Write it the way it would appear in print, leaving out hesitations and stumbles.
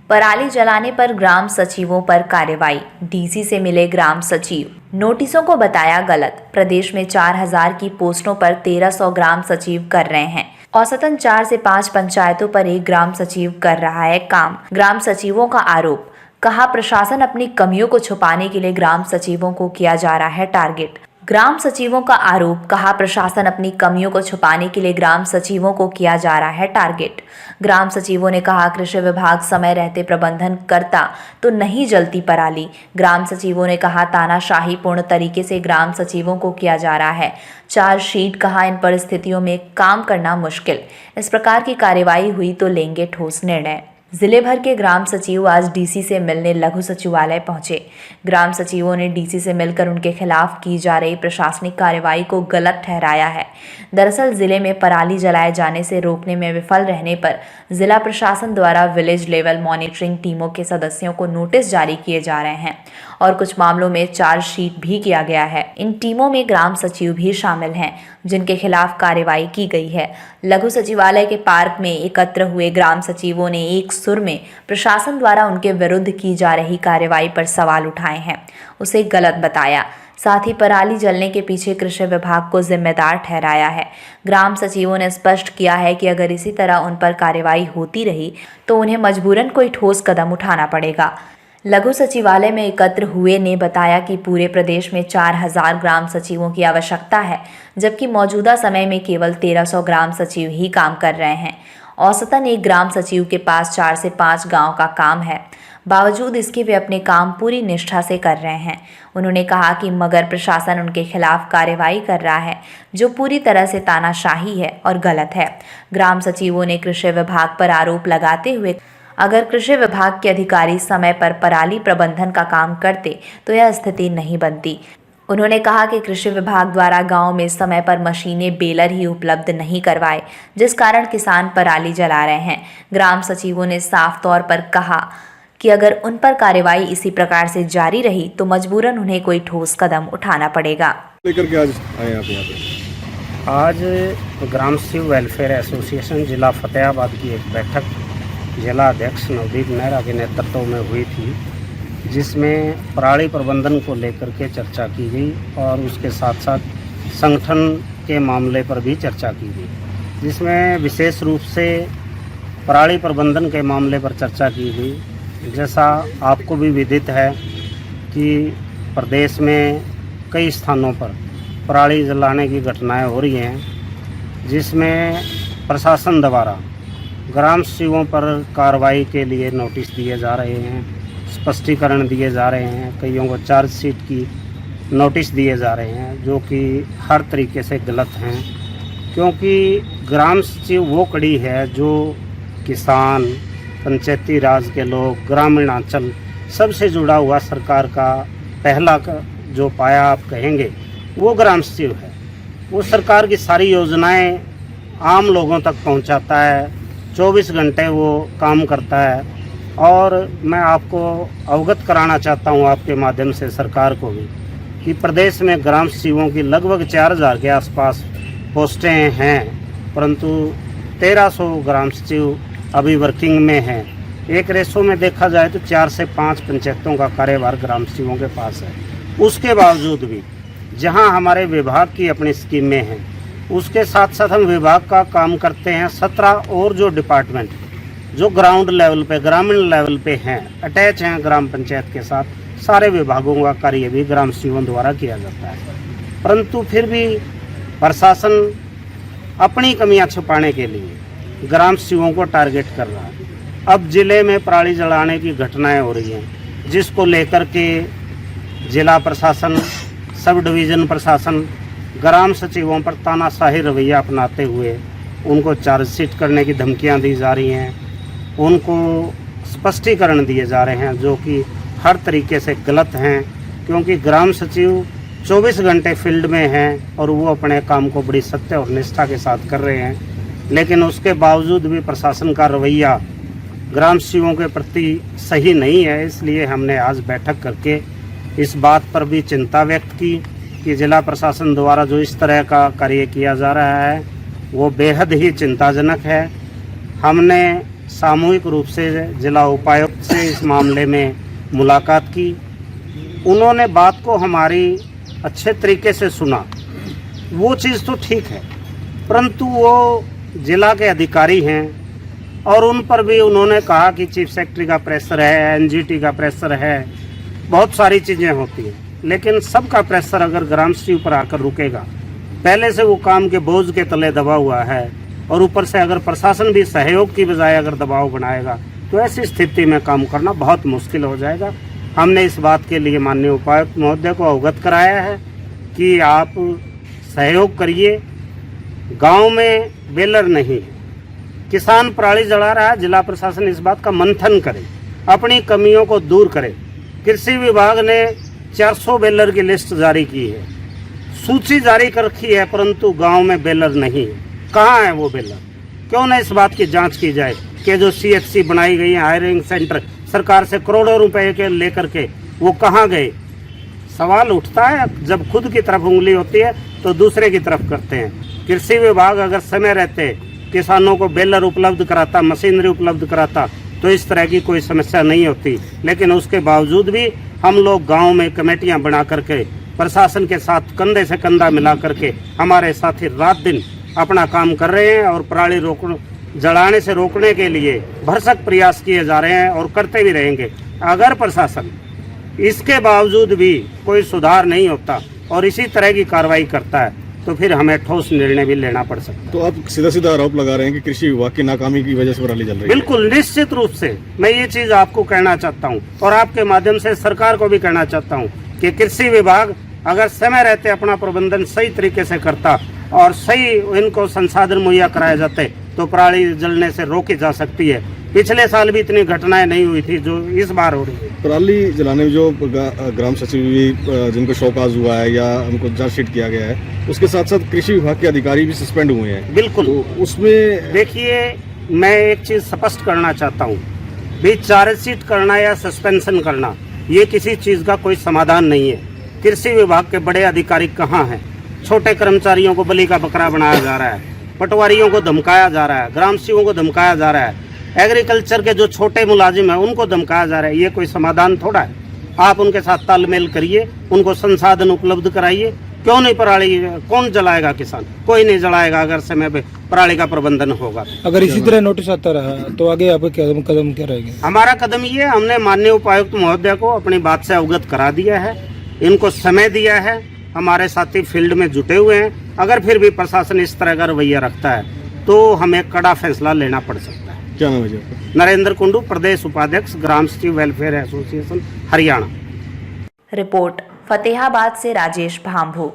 पराली जलाने पर ग्राम सचिवों पर कार्रवाई। डीसी से मिले ग्राम सचिव, नोटिसों को बताया गलत। प्रदेश में 4000 की पोस्टों पर 1300 ग्राम सचिव कर रहे हैं। औसतन 4 से 5 पंचायतों पर एक ग्राम सचिव कर रहा है काम। ग्राम सचिवों का आरोप, कहा प्रशासन अपनी कमियों को छुपाने के लिए ग्राम सचिवों को किया जा रहा है टारगेट। ग्राम सचिवों का आरोप, कहा प्रशासन अपनी कमियों को छुपाने के लिए ग्राम सचिवों को किया जा रहा है टारगेट। ग्राम सचिवों ने कहा कृषि विभाग समय रहते प्रबंधन करता तो नहीं जलती पराली। ग्राम सचिवों ने कहा तानाशाही पूर्ण तरीके से ग्राम सचिवों को किया जा रहा है चार्जशीट। कहा इन परिस्थितियों में काम करना मुश्किल। इस प्रकार की कार्रवाई हुई तो लेंगे ठोस निर्णय। जिले भर के ग्राम सचिव आज डीसी से मिलने लघु सचिवालय पहुंचे। ग्राम सचिवों ने डीसी से मिलकर उनके खिलाफ की जा रही प्रशासनिक कार्रवाई को गलत ठहराया है। दरअसल जिले में पराली जलाए जाने से रोकने में विफल रहने पर जिला प्रशासन द्वारा विलेज लेवल मॉनिटरिंग टीमों के सदस्यों को नोटिस जारी किए जा रहे हैं और कुछ मामलों में चार्जशीट भी किया गया है। इन टीमों में ग्राम सचिव भी शामिल हैं जिनके खिलाफ कार्रवाई की गई है। लघु सचिवालय के पार्क में एकत्र हुए ग्राम सचिवों ने एक सुर में प्रशासन द्वारा उनके विरुद्ध की जा रही कार्रवाई पर सवाल उठाए हैं, उसे गलत बताया। साथ ही पराली जलने के पीछे कृषि विभाग को जिम्मेदार ठहराया है। ग्राम सचिवों ने स्पष्ट किया है कि अगर इसी तरह उन पर कार्रवाई होती रही तो उन्हें मजबूरन कोई ठोस कदम उठाना पड़ेगा। लघु सचिवालय में एकत्र हुए ने बताया कि पूरे प्रदेश में 4000 ग्राम सचिवों की आवश्यकता है, जबकि मौजूदा समय में केवल 1300 ग्राम सचिव ही काम कर रहे हैं। औसतन एक ग्राम सचिव के पास 4 से 5 गांव का काम है। बावजूद इसके वे अपने काम पूरी निष्ठा से कर रहे हैं। उन्होंने कहा कि मगर प्रशासन उनके खिलाफ कार्रवाई कर रहा है जो पूरी तरह से तानाशाही है और गलत है। ग्राम सचिवों ने कृषि विभाग पर आरोप लगाते हुए अगर कृषि विभाग के अधिकारी समय पर पराली प्रबंधन का काम करते तो यह स्थिति नहीं बनती। उन्होंने कहा कि कृषि विभाग द्वारा गांव में समय पर मशीनें बेलर ही उपलब्ध नहीं करवाए, जिस कारण किसान पराली जला रहे हैं। ग्राम सचिवों ने साफ तौर पर कहा कि अगर उन पर कार्रवाई इसी प्रकार से जारी रही तो मजबूरन उन्हें कोई ठोस कदम उठाना पड़ेगा। लेकर के आज आए आप यहाँ पे? आज ग्राम सचिव वेलफेयर एसोसिएशन जिला फतेहाबाद की एक बैठक जिला अध्यक्ष नवदीप नेहरा के नेतृत्व में हुई थी, जिसमें पराली प्रबंधन को लेकर के चर्चा की गई और उसके साथ साथ संगठन के मामले पर भी चर्चा की गई, जिसमें विशेष रूप से पराली प्रबंधन के मामले पर चर्चा की गई। जैसा आपको भी विदित है कि प्रदेश में कई स्थानों पर पराली जलाने की घटनाएं हो रही हैं, जिसमें प्रशासन द्वारा ग्राम सचिवों पर कार्रवाई के लिए नोटिस दिए जा रहे हैं, स्पष्टीकरण दिए जा रहे हैं, कईयों को चार्जशीट की नोटिस दिए जा रहे हैं, जो कि हर तरीके से गलत हैं। क्योंकि ग्राम सचिव वो कड़ी है जो किसान, पंचायती राज के लोग, ग्रामीण अंचल सबसे जुड़ा हुआ सरकार का पहला जो पाया आप कहेंगे वो ग्राम सचिव है। वो सरकार की सारी योजनाएं आम लोगों तक पहुंचाता है, 24 घंटे वो काम करता है। और मैं आपको अवगत कराना चाहता हूं आपके माध्यम से सरकार को भी कि प्रदेश में ग्राम सचिवों की लगभग 4000 के आसपास पोस्टें हैं, परंतु 1300 ग्राम सचिव अभी वर्किंग में हैं। एक रेशो में देखा जाए तो 4 से 5 पंचायतों का कार्यभार ग्राम सचिवों के पास है। उसके बावजूद भी जहां हमारे विभाग की अपनी स्कीमें हैं, उसके साथ साथ हम विभाग का काम करते हैं। 17 और जो डिपार्टमेंट जो ग्राउंड लेवल पे, ग्रामीण लेवल पे हैं, अटैच हैं ग्राम पंचायत के साथ, सारे विभागों का कार्य भी ग्राम सचिवों द्वारा किया जाता है। परंतु फिर भी प्रशासन अपनी कमियां छुपाने के लिए ग्राम सचिवों को टारगेट कर रहा है। अब जिले में पराली जलाने की घटनाएं हो रही हैं, जिसको लेकर के जिला प्रशासन, सब डिवीज़न प्रशासन ग्राम सचिवों पर तानाशाही रवैया अपनाते हुए उनको चार्जशीट करने की धमकियां दी जा रही हैं, उनको स्पष्टीकरण दिए जा रहे हैं जो कि हर तरीके से गलत हैं। क्योंकि ग्राम सचिव 24 घंटे फील्ड में हैं और वो अपने काम को बड़ी सत्य और निष्ठा के साथ कर रहे हैं, लेकिन उसके बावजूद भी प्रशासन का रवैया ग्राम सचिवों के प्रति सही नहीं है। इसलिए हमने आज बैठक करके इस बात पर भी चिंता व्यक्त की कि जिला प्रशासन द्वारा जो इस तरह का कार्य किया जा रहा है वो बेहद ही चिंताजनक है। हमने सामूहिक रूप से जिला उपायुक्त से इस मामले में मुलाकात की। उन्होंने बात को हमारी अच्छे तरीके से सुना। वो चीज़ तो ठीक है, परंतु वो जिला के अधिकारी हैं और उन पर भी उन्होंने कहा कि चीफ सेक्रेटरी का प्रेशर है, एनजीटी का प्रेशर है, बहुत सारी चीज़ें होती हैं, लेकिन सबका प्रेशर अगर ग्राम सचिव पर आकर रुकेगा, पहले से वो काम के बोझ के तले दबा हुआ है और ऊपर से अगर प्रशासन भी सहयोग की बजाय अगर दबाव बनाएगा तो ऐसी स्थिति में काम करना बहुत मुश्किल हो जाएगा। हमने इस बात के लिए माननीय उपायुक्त महोदय को अवगत कराया है कि आप सहयोग करिए। गांव में बेलर नहीं है, किसान पराली जला रहा है, जिला प्रशासन इस बात का मंथन करे, अपनी कमियों को दूर करे। कृषि विभाग ने 400 बेलर की लिस्ट जारी की है, सूची जारी कर रखी है, परंतु गांव में बेलर नहीं है। कहाँ है वो बेलर? क्यों न इस बात की जांच की जाए कि जो सीएचसी बनाई गई है, हायरिंग सेंटर सरकार से करोड़ों रुपए के लेकर के, वो कहाँ गए? सवाल उठता है। जब खुद की तरफ उंगली होती है तो दूसरे की तरफ करते हैं। कृषि विभाग अगर समय रहते किसानों को बेलर उपलब्ध कराता, मशीनरी उपलब्ध कराता, तो इस तरह की कोई समस्या नहीं होती। लेकिन उसके बावजूद भी हम लोग गांव में कमेटियां बना करके प्रशासन के साथ कंधे से कंधा मिला करके हमारे साथी रात दिन अपना काम कर रहे हैं और पराली जलाने से रोकने के लिए भरसक प्रयास किए जा रहे हैं और करते भी रहेंगे। अगर प्रशासन इसके बावजूद भी कोई सुधार नहीं होता और इसी तरह की कार्रवाई करता है तो फिर हमें ठोस निर्णय भी लेना पड़ सकता है। तो आप सीधा सीधा आरोप लगा रहे हैं कि कृषि विभाग की नाकामी की वजह से पराली जल रही है? बिल्कुल निश्चित रूप से मैं ये चीज आपको कहना चाहता हूँ और आपके माध्यम से सरकार को भी कहना चाहता हूँ कि कृषि विभाग अगर समय रहते अपना प्रबंधन सही तरीके से करता और सही इनको संसाधन मुहैया कराए जाते तो पराली जलने से रोकी जा सकती है। पिछले साल भी इतनी घटनाएं नहीं हुई थी जो इस बार हो रही है। पराली जलाने में जो ग्राम सचिव भी जिनको शौकाज हुआ है या उनको चार्जशीट किया गया है, उसके साथ साथ कृषि विभाग के अधिकारी भी सस्पेंड हुए हैं। बिल्कुल, तो उसमें देखिए मैं एक चीज स्पष्ट करना चाहता हूँ, भी चार्जशीट करना या सस्पेंशन करना ये किसी चीज का कोई समाधान नहीं है। कृषि विभाग के बड़े अधिकारी कहाँ हैं? छोटे कर्मचारियों को बलि का बकरा बनाया जा रहा है, पटवारियों को धमकाया जा रहा है, ग्राम सेवकों को धमकाया जा रहा है, एग्रीकल्चर के जो छोटे मुलाजिम हैं उनको धमकाया जा रहा है। ये कोई समाधान थोड़ा है। आप उनके साथ तालमेल करिए, उनको संसाधन उपलब्ध कराइए। क्यों नहीं पराली कौन जलाएगा? किसान कोई नहीं जलाएगा अगर समय पे पराली का प्रबंधन होगा। अगर इसी तरह नोटिस आता रहा तो आगे आप कदम क्या रहेंगे? हमारा कदम ये, हमने माननीय उपायुक्त महोदय को अपनी बात से अवगत करा दिया है, इनको समय दिया है, हमारे साथी फील्ड में जुटे हुए हैं। अगर फिर भी प्रशासन इस तरह का रवैया रखता है तो हमें कड़ा फैसला लेना पड़ सकता है। क्या नाम है जी आपका? नरेंद्र कुंडू, प्रदेश उपाध्यक्ष, ग्राम सचिव welfare association, Haryana. Report Fatehabad से राजेश भांभू।